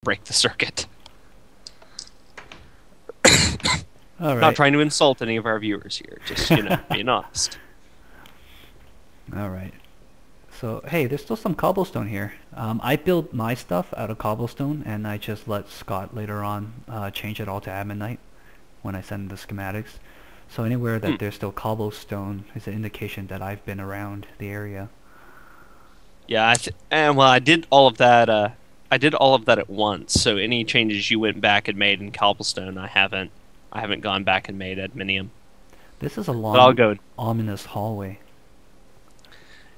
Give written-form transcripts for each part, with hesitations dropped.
break the circuit. All right. Not trying to insult any of our viewers here, just, being honest. All right. So, hey, there's still some cobblestone here. I build my stuff out of cobblestone, and I just let Scott later on change it all to Ammonite when I send the schematics. So anywhere that there's still cobblestone is an indication that I've been around the area. Yeah, well, I did all of that. I did all of that at once. So any changes you went back and made in cobblestone, I haven't gone back and made adminium. This is a But I'll long, go. ominous hallway.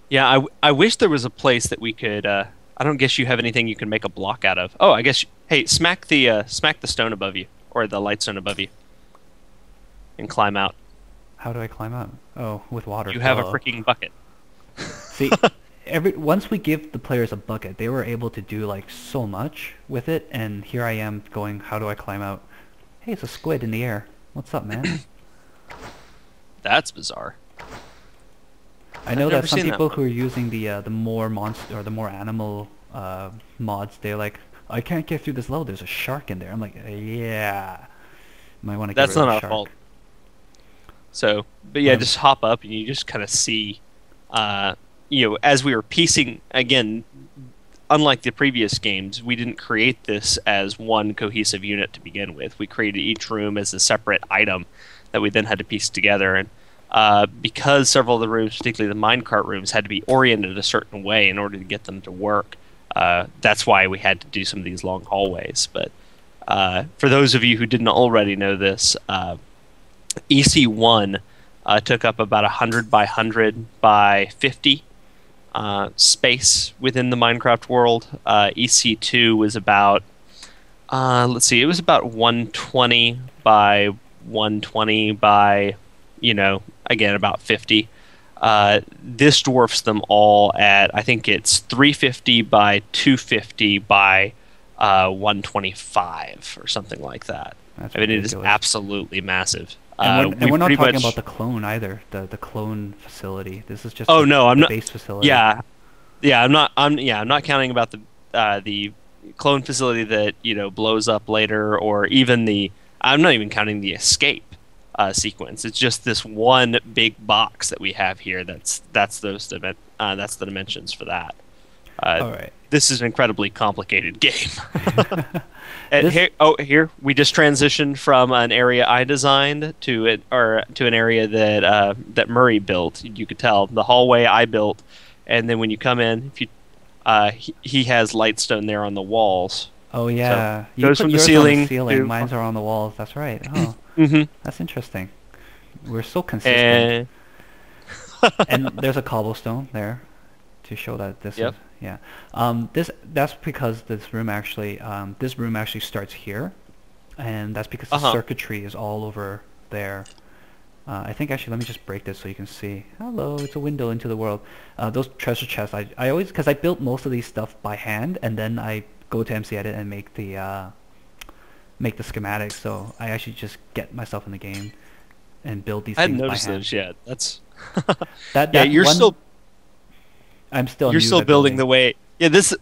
Yeah, I wish there was a place that we could. I don't guess you have anything you can make a block out of. Oh, I guess. Hey, smack the stone above you, or the light stone above you, and climb out. How do I climb out? Oh, with water. You have a freaking bucket. See, once we give the players a bucket, they were able to do like so much with it, and here I am going, how do I climb out? Hey, it's a squid in the air. What's up, man? That's bizarre. I know I've that never some seen that people one. who are using the more monster or the more animal mods, they're like, I can't get through this level. There's a shark in there. I'm like, yeah, might want to get That's rid of not the our shark. fault. So, but yeah, just hop up and you just kind of see, as we were piecing again. Unlike the previous games, we didn't create this as one cohesive unit to begin with. We created each room as a separate item that we then had to piece together. And because several of the rooms, particularly the minecart rooms, had to be oriented a certain way in order to get them to work, that's why we had to do some of these long hallways. But for those of you who didn't already know this, EC1 took up about 100 by 100 by 50 space within the Minecraft world. EC2 was about, let's see, it was about 120 by 120 by, again, about 50. This dwarfs them all at, I think it's 350 by 250 by 125 or something like that. That's I mean, it is ridiculous. absolutely massive. And we're not pretty talking much- about the clone either, the clone facility. This is just Oh the, no, I'm the not. base facility. Yeah, I'm not. I'm not counting about the clone facility that blows up later, or even the. I'm not even counting the escape sequence. It's just this one big box that we have here. That's the dimensions for that. All right. This is an incredibly complicated game. This- Here we just transitioned from an area I designed to an area that Murray built. You could tell the hallway I built, and then when you come in, if you he has lightstone there on the walls. Oh yeah, you goes put from the yours on ceiling the ceiling. to- Mine's are on the walls. That's right. Oh, Mm-hmm. that's interesting. We're so consistent. And And there's a cobblestone there to show that this Yep. is that's because this room actually starts here, and that's because the circuitry is all over there. I think actually let me just break this so you can see. Hello, it's a window into the world. Those treasure chests, I always, because I built most of these stuff by hand, and then I go to MC Edit and make the schematics. So I actually just get myself in the game and build these I hadn't things by noticed hand. those yet. That's That yeah. You're one, still I'm still building the way. Yeah, this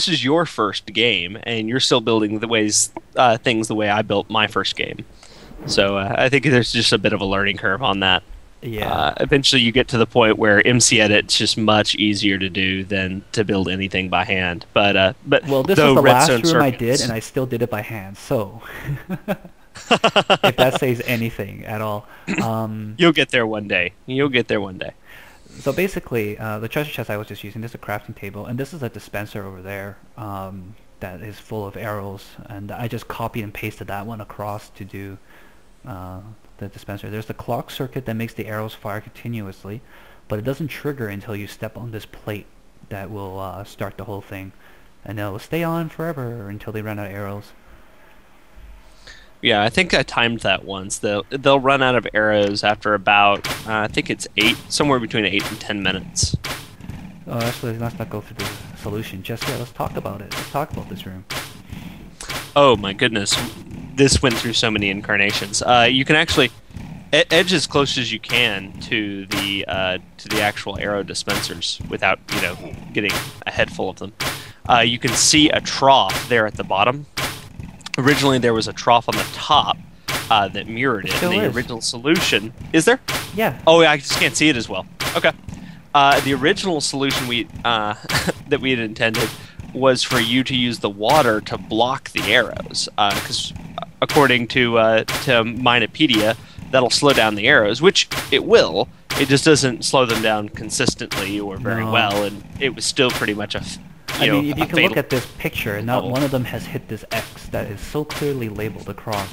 is your first game, and you're still building the things the way I built my first game. So I think there's just a bit of a learning curve on that. Yeah. Eventually, you get to the point where MC Edit's just much easier to do than to build anything by hand. But Well, this though was the last room redstone I did, circuits- and I still did it by hand. So, if that says anything at all. You'll get there one day. So basically, the treasure chest I was just using, this is a crafting table, and this is a dispenser over there that is full of arrows, and I just copied and pasted that one across to do the dispenser. There's the clock circuit that makes the arrows fire continuously, but it doesn't trigger until you step on this plate that will start the whole thing, and it'll stay on forever until they run out of arrows. Yeah, I think I timed that once. They'll run out of arrows after about I think it's somewhere between 8 and 10 minutes. Oh, actually, let's not go through the solution just yet. Let's talk about it. Let's talk about this room. Oh my goodness, this went through so many incarnations. You can actually edge as close as you can to the actual arrow dispensers without getting a head full of them. You can see a trough there at the bottom Originally, there was a trough on the top that mirrored it. And the original solution... Is there? Yeah. Oh, yeah, I just can't see it as well. Okay. The original solution we that we had intended was for you to use the water to block the arrows. Because according to Minopedia, that'll slow down the arrows, which it will. It just doesn't slow them down consistently or very well, and it was still pretty much a... I mean, if you can look at this picture, not one of them has hit this X that is so clearly labeled across.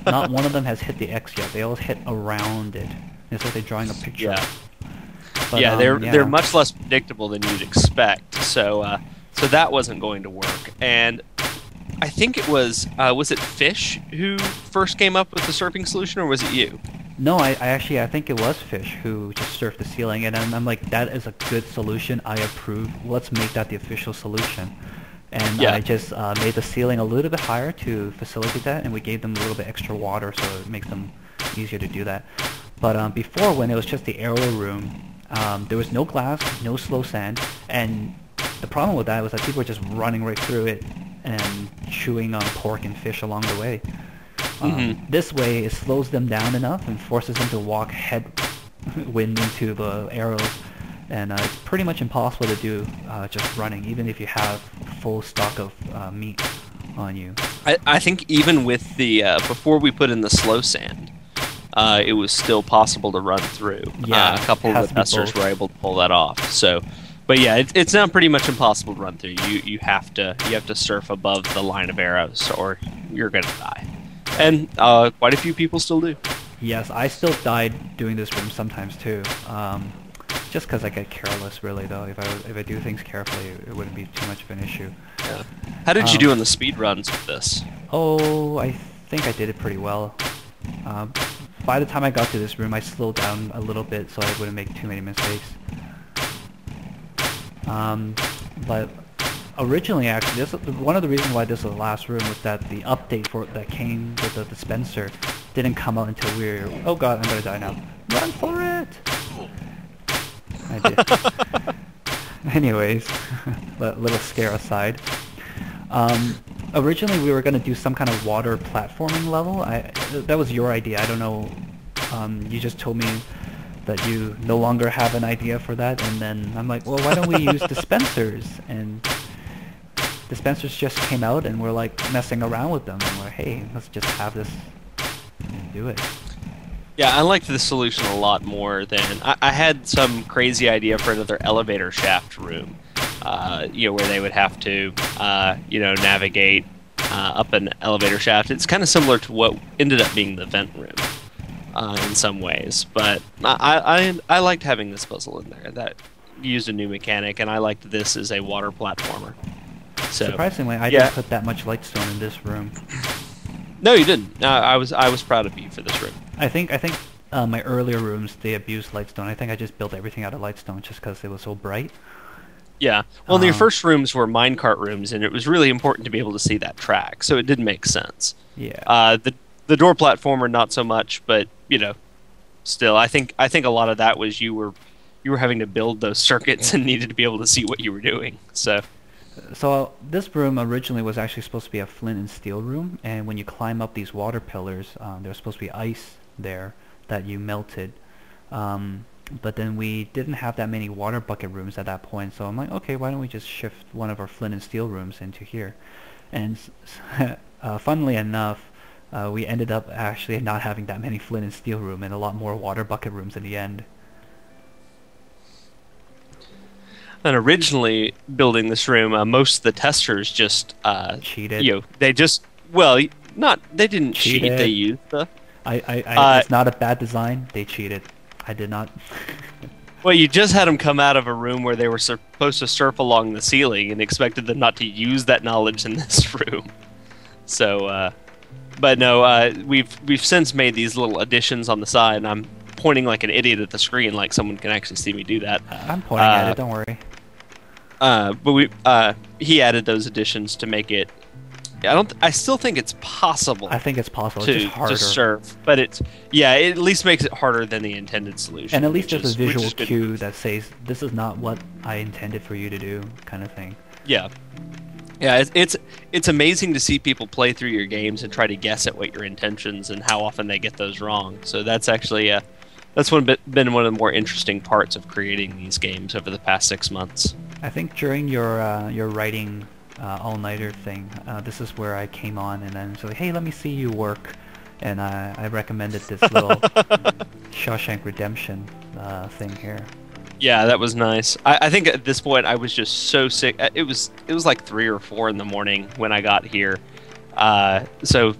Not one of them has hit the X yet. They all hit around it. It's like they're drawing a picture. Yeah. But, yeah, they're much less predictable than you'd expect. So so that wasn't going to work. And I think it was it Fish who first came up with the surfing solution, or was it you? No, I think it was Fish who just surfed the ceiling, and I'm like, that is a good solution. I approve. Let's make that the official solution. And I just made the ceiling a little bit higher to facilitate that, and we gave them a little bit extra water, so it makes them easier to do that. But before, when it was just the arrow room, there was no glass, no slow sand, and the problem with that was that people were just running right through it and chewing on pork and fish along the way. This way, it slows them down enough and forces them to walk headwind into the arrows, and it's pretty much impossible to do just running, even if you have full stock of meat on you. I think even with the before we put in the slow sand, it was still possible to run through. Yeah, a couple of the testers were able to pull that off. So, but yeah, it's now pretty much impossible to run through. You have to surf above the line of arrows, or you're gonna die. And quite a few people still do. Yes, I still died doing this room sometimes too. Just because I get careless, really. Though, if I do things carefully, it wouldn't be too much of an issue. Yeah. How did you do on the speed runs with this? Oh, I think I did it pretty well. By the time I got to this room, I slowed down a little bit so I wouldn't make too many mistakes. But originally, actually, one of the reasons why this was the last room was that the update that came with the dispenser didn't come out until we were... Oh god, I'm gonna die now. Run for it! I did. Anyways, little scare aside. Originally, we were gonna do some kind of water platforming level. That was your idea. I don't know. You just told me that you no longer have an idea for that, and then I'm like, well, why don't we use dispensers? And dispensers just came out, and we're like messing around with them, and we're, hey, let's just have this and do it. Yeah, I liked this solution a lot more than... I had some crazy idea for another elevator shaft room, where they would have to, navigate up an elevator shaft. It's kind of similar to what ended up being the vent room in some ways, but I liked having this puzzle in there. That used a new mechanic, and I liked this as a water platformer. So, surprisingly, I didn't put that much lightstone in this room. No, you didn't. I was proud of you for this room. I think my earlier rooms, they abused lightstone. I think I just built everything out of lightstone just because it was so bright. Yeah. Well, your first rooms were minecart rooms, and it was really important to be able to see that track, so it did make sense. Yeah. The door platformer, not so much, but still, I think a lot of that was you were having to build those circuits and needed to be able to see what you were doing. So this room originally was actually supposed to be a flint and steel room, and when you climb up these water pillars, there's supposed to be ice there that you melted. But then we didn't have that many water bucket rooms at that point, so I'm like, okay, why don't we just shift one of our flint and steel rooms into here? And funnily enough, we ended up actually not having that many flint and steel room and a lot more water bucket rooms in the end. And originally building this room, most of the testers just cheated. They just they didn't cheat. They used the. It's not a bad design. They cheated. I did not. Well, you just had them come out of a room where they were supposed to surf along the ceiling and expected them not to use that knowledge in this room. So, but no, we've since made these little additions on the side, and I'm pointing like an idiot at the screen, like someone can actually see me do that. I'm pointing at it. Don't worry. But he added those additions to make it. I still think it's possible. I think it's possible. It's just harder to serve, but it at least makes it harder than the intended solution. And at least there's a visual cue that says this is not what I intended for you to do, kind of thing. Yeah. Yeah, it's amazing to see people play through your games and try to guess at what your intentions and how often they get those wrong. So that's actually been one of the more interesting parts of creating these games over the past 6 months. I think during your writing all-nighter thing, this is where I came on and then said, hey, let me see you work, and I recommended this little Shawshank Redemption thing here. Yeah, that was nice. I think at this point I was just so sick. It was like 3 or 4 in the morning when I got here. So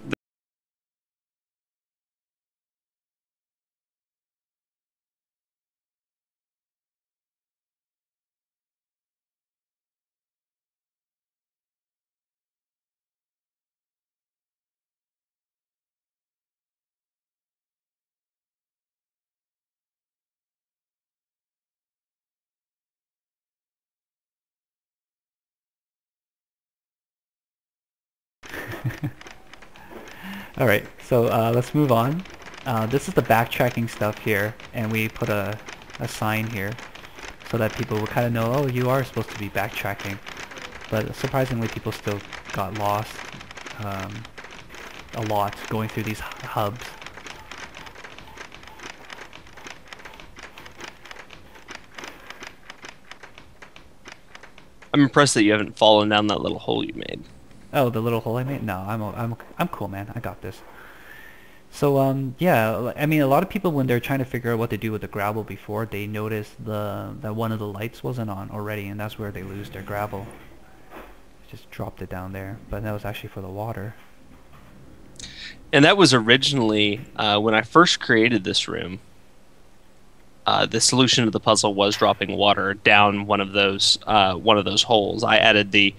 Alright, so let's move on. This is the backtracking stuff here, and we put a sign here so that people will kind of know, oh, you are supposed to be backtracking. But surprisingly, people still got lost a lot going through these hubs. I'm impressed that you haven't fallen down that little hole you made. Oh, the little hole I made? No, I'm cool, man. I got this. So yeah, I mean, a lot of people when they're trying to figure out what to do with the gravel before, they notice that one of the lights wasn't on already, and that's where they lose their gravel. Just dropped it down there, but that was actually for the water. And that was originally when I first created this room. The solution to the puzzle was dropping water down one of those holes. I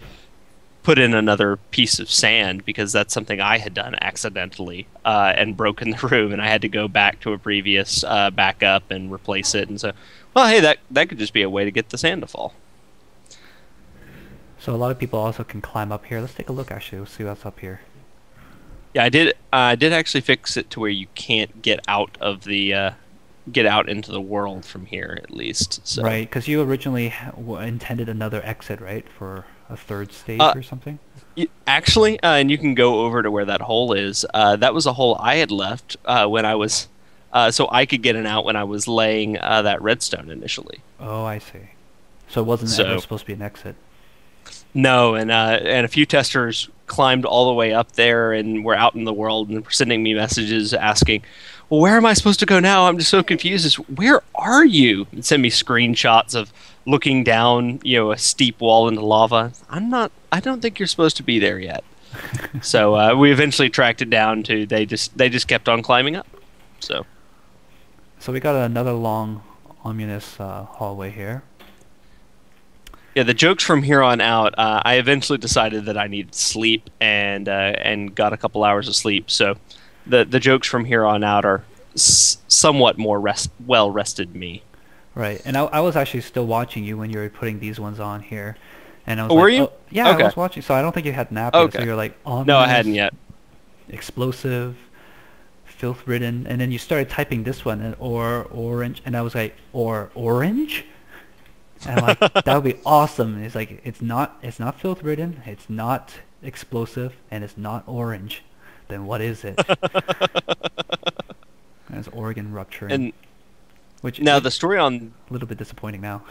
put in another piece of sand because that's something I had done accidentally and broken the room, and I had to go back to a previous backup and replace it. And so, well, hey, that could just be a way to get the sand to fall. So a lot of people also can climb up here. Let's take a look. Actually, let's see what's up here. Yeah, I did actually fix it to where you can't get out of the get out into the world from here, at least. So. Right, because you originally intended another exit, right, for a third stage or something? Actually, and you can go over to where that hole is. That was a hole I had left when I was, so I could get an out when I was laying that redstone initially. Oh, I see. So it wasn't ever supposed to be an exit? No, and a few testers climbed all the way up there and were out in the world and were sending me messages asking, well, where am I supposed to go now? I'm just so confused. Where are you? And send me screenshots of looking down, a steep wall into lava. I don't think you're supposed to be there yet. So we eventually tracked it down to they just kept on climbing up. So we got another long, ominous hallway here. Yeah, the jokes from here on out. I eventually decided that I needed sleep and got a couple hours of sleep. So the jokes from here on out are somewhat more well rested me. Right, and I was actually still watching you when you were putting these ones on here, and I was were you? Yeah, okay. I was watching. So I don't think you had nap yet. So you're like, ominous, no, I hadn't yet. Explosive, filth-ridden, and then you started typing this one, and orange, and I was like, orange. And I'm like, that would be awesome. And it's like, it's not filth-ridden, it's not explosive, and it's not orange. Then what is it? And it's organ rupturing. And Now the story on a little bit disappointing now.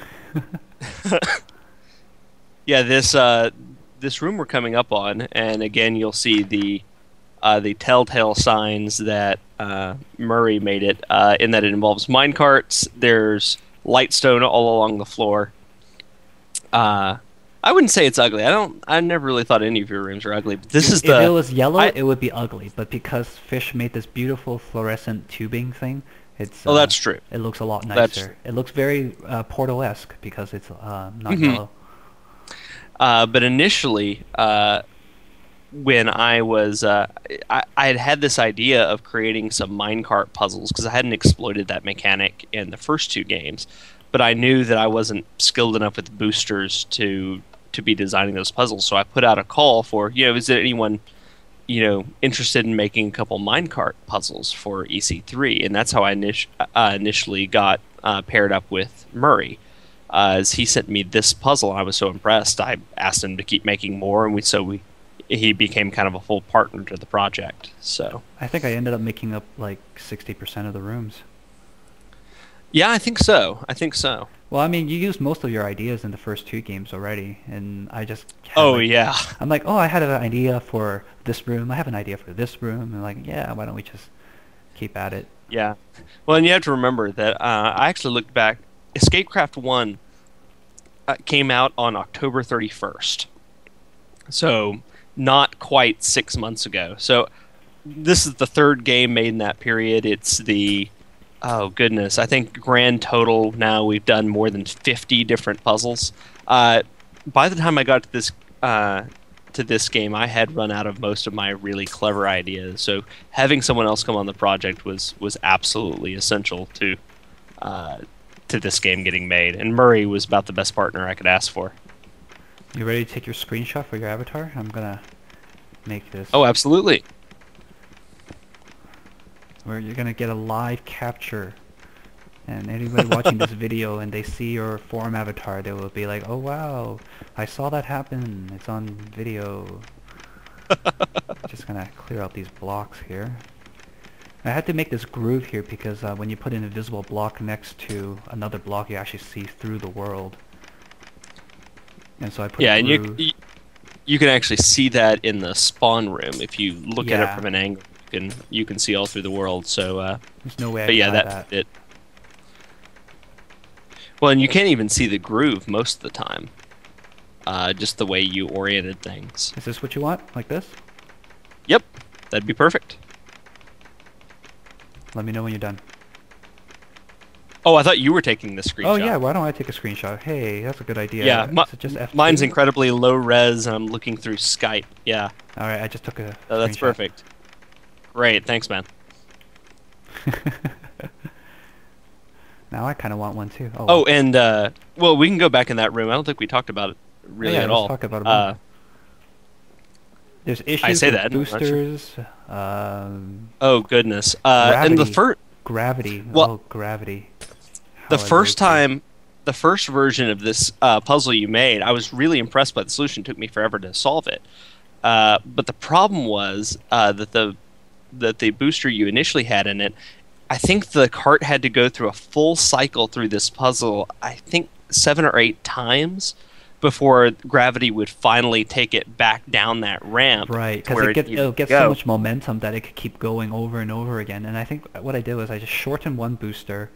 Yeah, this room we're coming up on, and again you'll see the telltale signs that Murray made it in that it involves minecarts. There's lightstone all along the floor. I wouldn't say it's ugly. I never really thought any of your rooms were ugly. But this is if it was yellow, it would be ugly. But because Fish made this beautiful fluorescent tubing thing, it's that's true. It looks a lot nicer. It looks very Portal-esque because it's not yellow. But initially, when I was, I had this idea of creating some minecart puzzles because I hadn't exploited that mechanic in the first 2 games, but I knew that I wasn't skilled enough with boosters to be designing those puzzles. So I put out a call for, is there anyone, interested in making a couple minecart puzzles for EC3, and that's how I initially got paired up with Murray. as he sent me this puzzle. I was so impressed. I asked him to keep making more, and he became kind of a full partner to the project. So I think I ended up making up like 60% of the rooms. yeah, I think so. I think so. Well, I mean, you used most of your ideas in the first 2 games already, and I just had Oh like, yeah, I'm like, oh, I had an idea for this room. I have an idea for this room, and like, yeah, why don't we just keep at it? yeah. Well, and you have to remember that I actually looked back. Escapecraft 1 came out on October 31st, so not quite 6 months ago. So this is the third game made in that period. It's the Oh goodness! I think grand total now we've done more than 50 different puzzles. By the time I got to this game, I had run out of most of my really clever ideas. So having someone else come on the project was absolutely essential to this game getting made. And Murray was about the best partner I could ask for. You ready to take your screenshot for your avatar? I'm gonna make this. Oh, absolutely. Where you're gonna get a live capture, and anybody watching this video and they see your forum avatar, they will be like, oh wow, I saw that happen, it's on video. Just gonna clear out these blocks here. I had to make this groove here because when you put an invisible block next to another block, you actually see through the world. And so I put a groove. And you can actually see that in the spawn room if you look at it from an angle. You can see all through the world. So there's no way I but yeah, can that's it. Well, and you can't even see the groove most of the time. Just the way you oriented things. Is this what you want? Like this? Yep, that'd be perfect. Let me know when you're done. Oh, I thought you were taking the screenshot. Oh yeah, why don't I take a screenshot? Hey, that's a good idea. Yeah, just mine's incredibly low res, and I'm looking through Skype. Yeah. All right, I just took a. Oh, that's perfect. Great, thanks, man. Now I kind of want one too. Oh, and well, we can go back in that room. I don't think we talked about it really at all. Let's talk about it more. There's issues with boosters. Oh goodness! And the first gravity. Well, gravity. The first version of this puzzle you made, I was really impressed by the solution. It took me forever to solve it. But the problem was that the booster you initially had in it, I think the cart had to go through a full cycle through this puzzle, I think 7 or 8 times, before gravity would finally take it back down that ramp. Right, because it'll get so much momentum that it could keep going over and over again. And I think what I did was I just shortened one booster,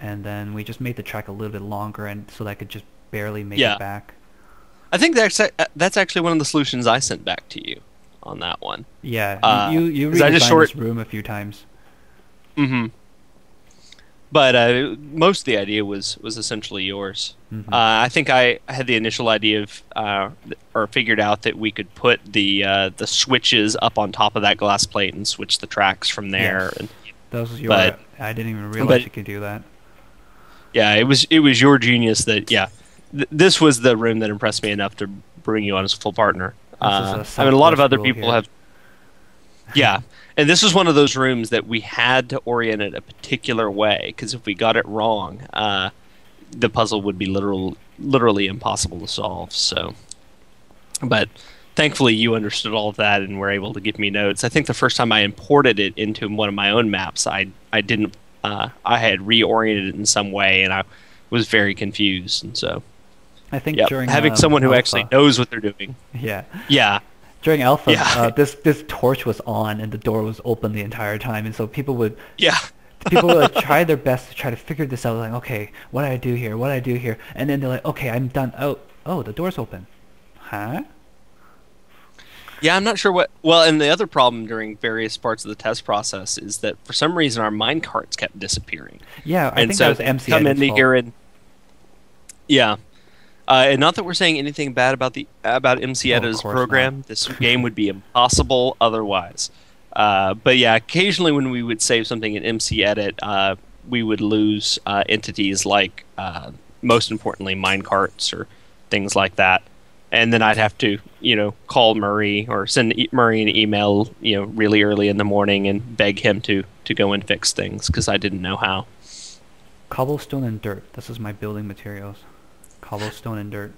and then we just made the track a little bit longer, and so that I could just barely make it back. I think that's actually one of the solutions I sent back to you on that one. Yeah, you redesigned this room a few times. Mm-hmm. But most of the idea was essentially yours. Mm-hmm. I think I had the initial idea of, or figured out that we could put the switches up on top of that glass plate and switch the tracks from there. Yes. That was I didn't even realize you could do that. Yeah, it was your genius that this was the room that impressed me enough to bring you on as a full partner. I mean, a lot of other people have. Yeah, and this was one of those rooms that we had to orient it a particular way, because if we got it wrong, the puzzle would be literally impossible to solve. So, but thankfully you understood all of that and were able to give me notes. I think the first time I imported it into one of my own maps, I didn't. I had reoriented it in some way, and I was very confused, and so. I think during having someone who actually knows what they're doing. Yeah. During alpha, this torch was on and the door was open the entire time, and so people would try their best to try to figure this out. Like, okay, what do I do here? What do I do here? And then they're like, okay, I'm done. Oh, the door's open. Huh? Yeah, I'm not sure what. Well, and the other problem during various parts of the test process is that for some reason our mine carts kept disappearing. Yeah, I think that was MC come into here and and not that we're saying anything bad about MC Edita's program. Not. This game would be impossible otherwise. But yeah, occasionally when we would save something in MC Edit, we would lose entities like, most importantly, minecarts or things like that. And then I'd have to, call Murray or send Murray an email, really early in the morning and beg him to go and fix things because I didn't know how. Cobblestone and dirt. This is my building materials. cobblestone and dirt.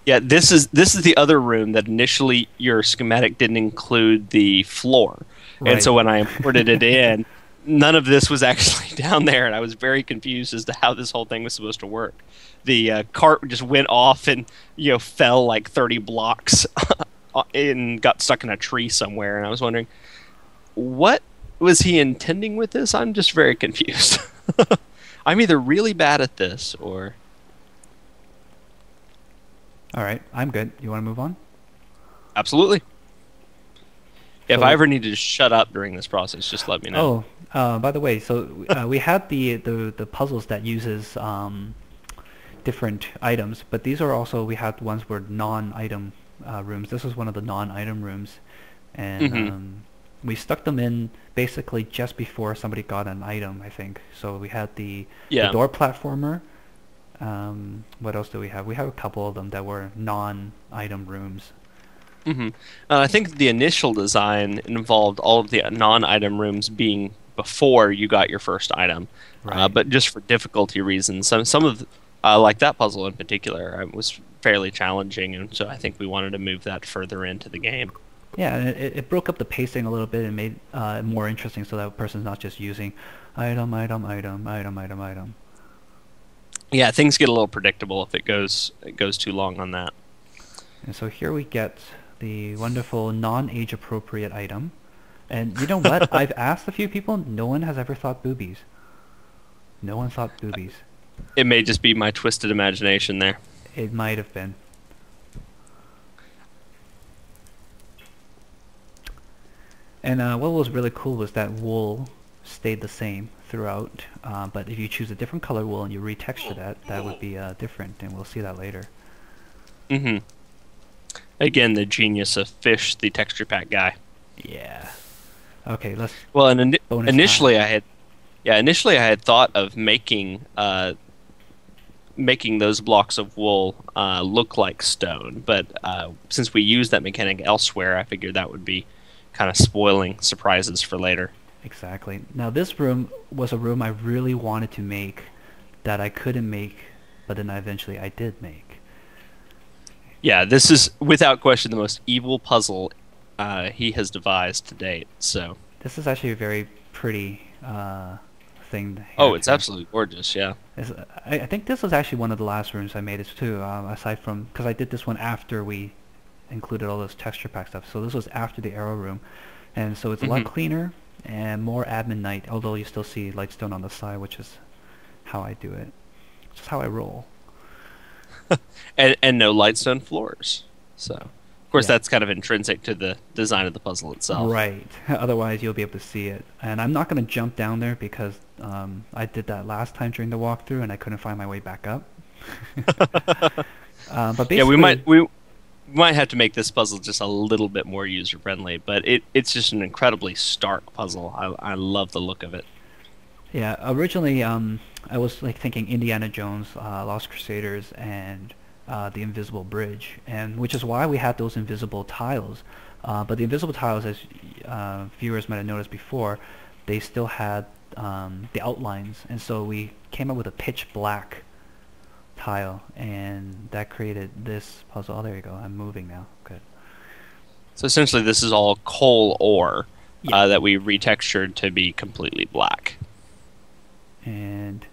Yeah, this is the other room that initially your schematic didn't include the floor, and Right. so when I imported it in, none of this was actually down there, and I was very confused as to how this whole thing was supposed to work. The cart just went off and fell like 30 blocks and got stuck in a tree somewhere, and I was wondering what was he intending with this. I'm just very confused. I'm either really bad at this or All right, I'm good. You want to move on? absolutely. If I So, ever need to shut up during this process, just let me know. oh, by the way, so we had the puzzles that uses different items, but these are also we had ones were non-item rooms. This was one of the non-item rooms, and Hmm. we stuck them in basically just before somebody got an item, I think. So we had the Yeah. door platformer. What else do we have? We have a couple of them that were non-item rooms. Hmm. I think the initial design involved all of the non-item rooms being before you got your first item, Right. but just for difficulty reasons. Some of like that puzzle in particular was fairly challenging, and so I think we wanted to move that further into the game. Yeah, and it broke up the pacing a little bit and made it more interesting so that person's not just using item, item, item, item, item, item. Yeah, things get a little predictable if it goes too long on that. And so here we get the wonderful non-age appropriate item. And you know what? I've asked a few people, no one has ever thought boobies. No one thought boobies. It may just be my twisted imagination there. It might have been. And what was really cool was that wool stayed the same throughout. But if you choose a different color wool and you retexture that, that would be different, and we'll see that later. Hmm. Again, the genius of Fish, the texture pack guy. Yeah. Okay, let's Well, and bonus initially time. I had, yeah, initially I had thought of making those blocks of wool look like stone, but since we use that mechanic elsewhere, I figured that would be kind of spoiling surprises for later. Exactly. Now this room was a room I really wanted to make that I couldn't make, but then I did make. Yeah, this is without question the most evil puzzle he has devised to date. So, This is actually a very pretty thing oh, here it's too. absolutely gorgeous. Yeah. I think this was actually one of the last rooms I made it too, aside from, because I did this one after we included all this texture pack stuff. So this was after the arrow room, and so it's a lot Hmm. cleaner and more admin night, although you still see Lightstone on the side, which is how I do it. It's just how I roll. And no lightstone floors. So, of course, Yeah. that's kind of intrinsic to the design of the puzzle itself. Right. Otherwise, you'll be able to see it. And I'm not going to jump down there because I did that last time during the walkthrough and I couldn't find my way back up. But Yeah, basically, we might have to make this puzzle just a little bit more user friendly, but it's just an incredibly stark puzzle. I love the look of it. yeah, originally I was like thinking Indiana Jones, Lost Crusaders, and the Invisible Bridge, and which is why we had those invisible tiles. But the invisible tiles, as viewers might have noticed before, they still had the outlines, and so we came up with a pitch black tile, and that created this puzzle. Oh, there you go. I'm moving now. Good. So essentially, this is all coal ore Yeah. that we retextured to be completely black. And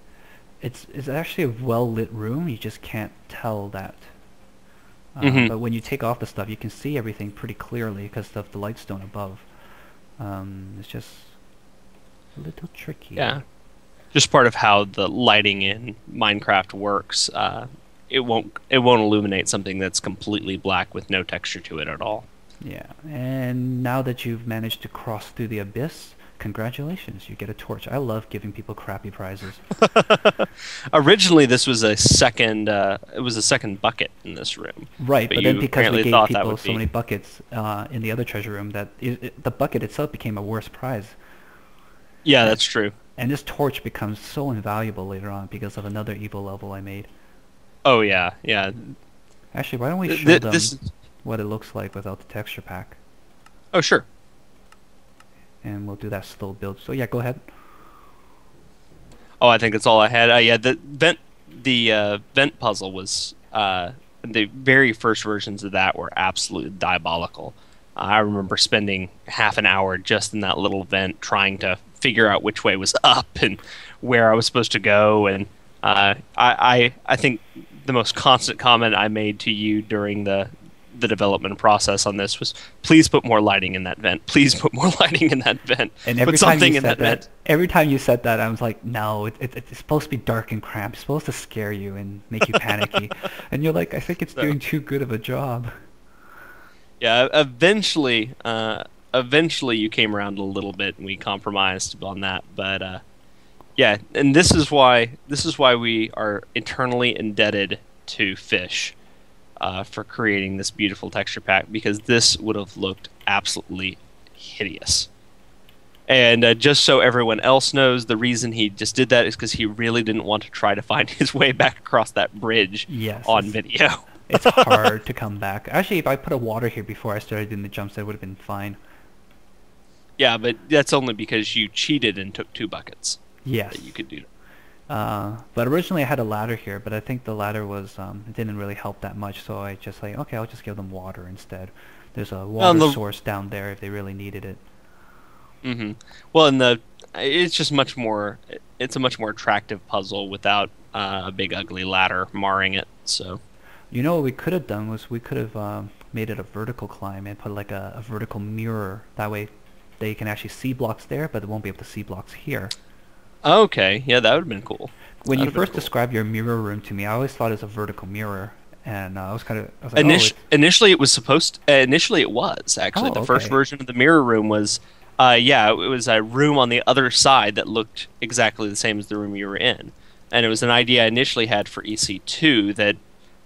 it's actually a well lit room. You just can't tell that. Hmm. But when you take off the stuff, you can see everything pretty clearly because of the lightstone above. It's just a little tricky. Yeah, just part of how the lighting in Minecraft works. It won't illuminate something that's completely black with no texture to it at all. Yeah. And now that you've managed to cross through the abyss, congratulations, you get a torch. I love giving people crappy prizes. Originally, this was a second. It was a second bucket in this room, Right, but but then you because we apparently gave thought that people would so be. many buckets in the other treasure room that the bucket itself became a worse prize. Yeah, And, that's true. and this torch becomes so invaluable later on because of another evil level I made. Oh yeah, yeah. Actually, why don't we show them This. what it looks like without the texture pack? Oh sure. And we'll do that slow build. So yeah, go ahead. Oh, I think that's all I had. Yeah, the the vent puzzle was the very first versions of that were absolutely diabolical. I remember spending half an hour just in that little vent trying to figure out which way was up and where I was supposed to go. And I think the most constant comment I made to you during the development process on this was, please put more lighting in that vent. Please put more lighting in that vent. And Put something in that vent. every time you said that, I was like, no, it's supposed to be dark and cramped. It's supposed to scare you and make you panicky. And you're like, I think it's doing too good of a job. Yeah, eventually you came around a little bit and we compromised on that. But yeah, and this is why we are eternally indebted to Fish for creating this beautiful texture pack, because this would have looked absolutely hideous. And just so everyone else knows, the reason he just did that is because he really didn't want to try to find his way back across that bridge on video. It's hard to come back. Actually, if I put a water here before I started doing the jumps, that would have been fine. Yeah, but that's only because you cheated and took 2 buckets. Yes. That you could do. But originally I had a ladder here, but I think the ladder was it didn't really help that much, so I just like, okay, I'll just give them water instead. There's a water source down there if they really needed it. Mm-hmm. Well, and it's just much more. It's a much more attractive puzzle without a big ugly ladder marring it. So, you know what we could have done was we could have made it a vertical climb and put like a vertical mirror. That way, they can actually see blocks there, but they won't be able to see blocks here. Okay, yeah, that would have been cool. When you first described your mirror room to me, I always thought it was a vertical mirror, and I was like, initially it was supposed. Initially, it was actually the first version of the mirror room was. Yeah, it was a room on the other side that looked exactly the same as the room you were in, and it was an idea I initially had for EC2 that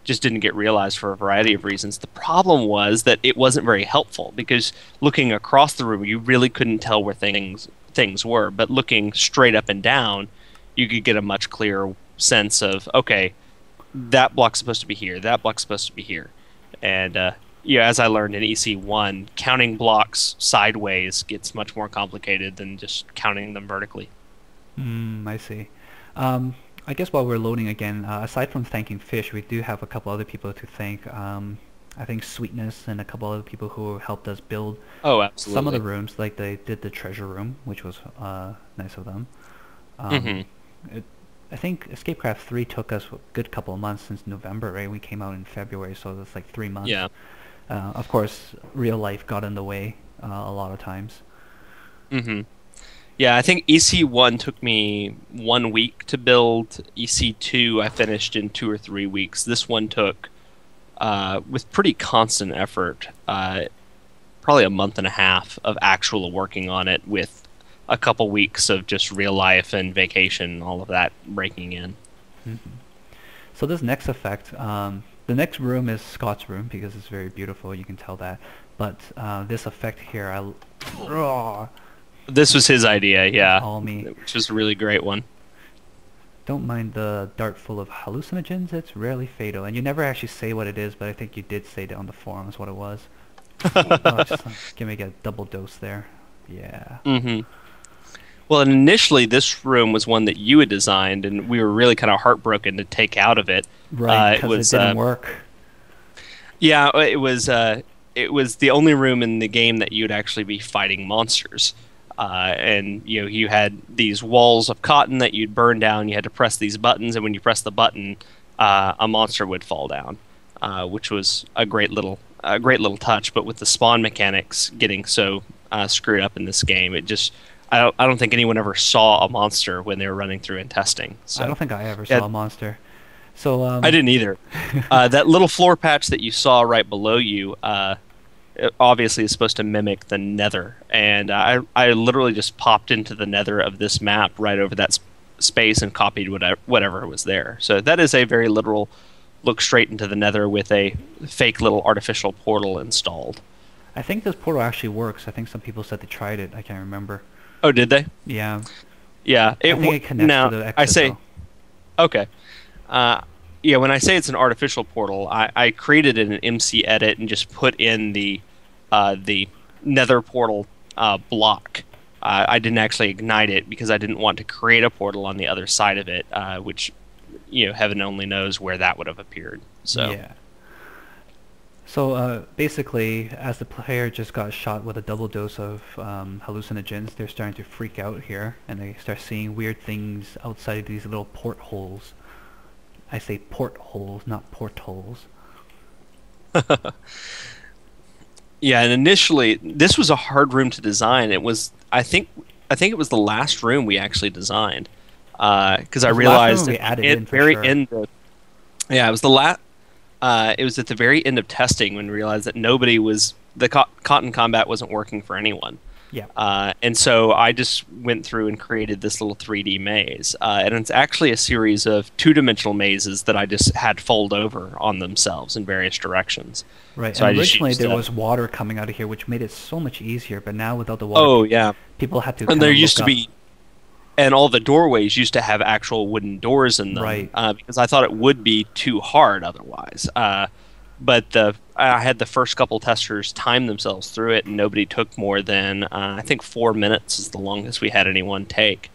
just didn't get realized for a variety of reasons. The problem was that it wasn't very helpful, because looking across the room, you really couldn't tell where things were, but looking straight up and down, you could get a much clearer sense of, okay, that block's supposed to be here, that block's supposed to be here. And yeah, as I learned in EC1, counting blocks sideways gets much more complicated than just counting them vertically. I see. I guess while we're loading again, aside from thanking Fish, we do have a couple other people to thank. I think Sweetness and a couple other people who helped us build some of the rooms, like they did the treasure room, which was nice of them. I think Escapecraft3 took us a good couple of months since November, right? We came out in February, so that's like 3 months. Yeah. Of course, real life got in the way a lot of times. Yeah, I think EC1 took me 1 week to build. EC2 I finished in 2 or 3 weeks. This one took, with pretty constant effort, probably a month and a half of actual working on it, with a couple weeks of just real life and vacation, all of that breaking in. So this next effect, the next room is Scott's room because it's very beautiful, you can tell that. But this effect here, this was his idea, yeah, all me. Which was a really great one. Don't mind the dart full of hallucinogens, it's rarely fatal. And you never actually say what it is, but I think you did say it on the forums what it was. Just give me a double dose there. Yeah. Well, and initially this room was one that you had designed, and we were really kind of heartbroken to take out of it. Right, because it didn't work. Yeah, it was the only room in the game that you'd actually be fighting monsters. And you had these walls of cotton that you'd burn down. You had to press these buttons, and when you press the button, a monster would fall down, which was a great little touch. But with the spawn mechanics getting so screwed up in this game, it just I don't think anyone ever saw a monster when they were running through and testing. So, I don't think I ever saw a monster. So I didn't either. That little floor patch that you saw right below you, obviously is supposed to mimic the Nether, and I literally just popped into the Nether of this map right over that space and copied whatever was there. So that is a very literal look straight into the Nether with a fake little artificial portal installed. I think this portal actually works. I think some people said they tried it. I can't remember. Oh, did they? Yeah. Yeah. I think it connects to the exit, I say, okay. Yeah, when I say it's an artificial portal, I created it in MC Edit and just put in the Nether portal block. I didn't actually ignite it because I didn't want to create a portal on the other side of it, which heaven only knows where that would have appeared. So Yeah. So basically, as the player just got shot with a double dose of hallucinogens, they're starting to freak out here, and they start seeing weird things outside of these little portholes. I say portholes, not portholes. yeah, and initially this was a hard room to design. It was, I think it was the last room we actually designed, because I realized we at added the in for very sure. end of, yeah, it was the last. It was at the very end of testing when we realized that nobody was the cotton combat wasn't working for anyone. Yeah. And so I just went through and created this little 3D maze, and it's actually a series of two-dimensional mazes that I just had fold over on themselves in various directions. Right. So And I just originally used, there was water coming out of here, which made it so much easier. But now without the water, oh yeah, people had to and kind there of used look to up. be, and all the doorways used to have actual wooden doors in them, Right. because I thought it would be too hard otherwise. But I had the first couple testers time themselves through it, and nobody took more than I think 4 minutes is the longest we had anyone take.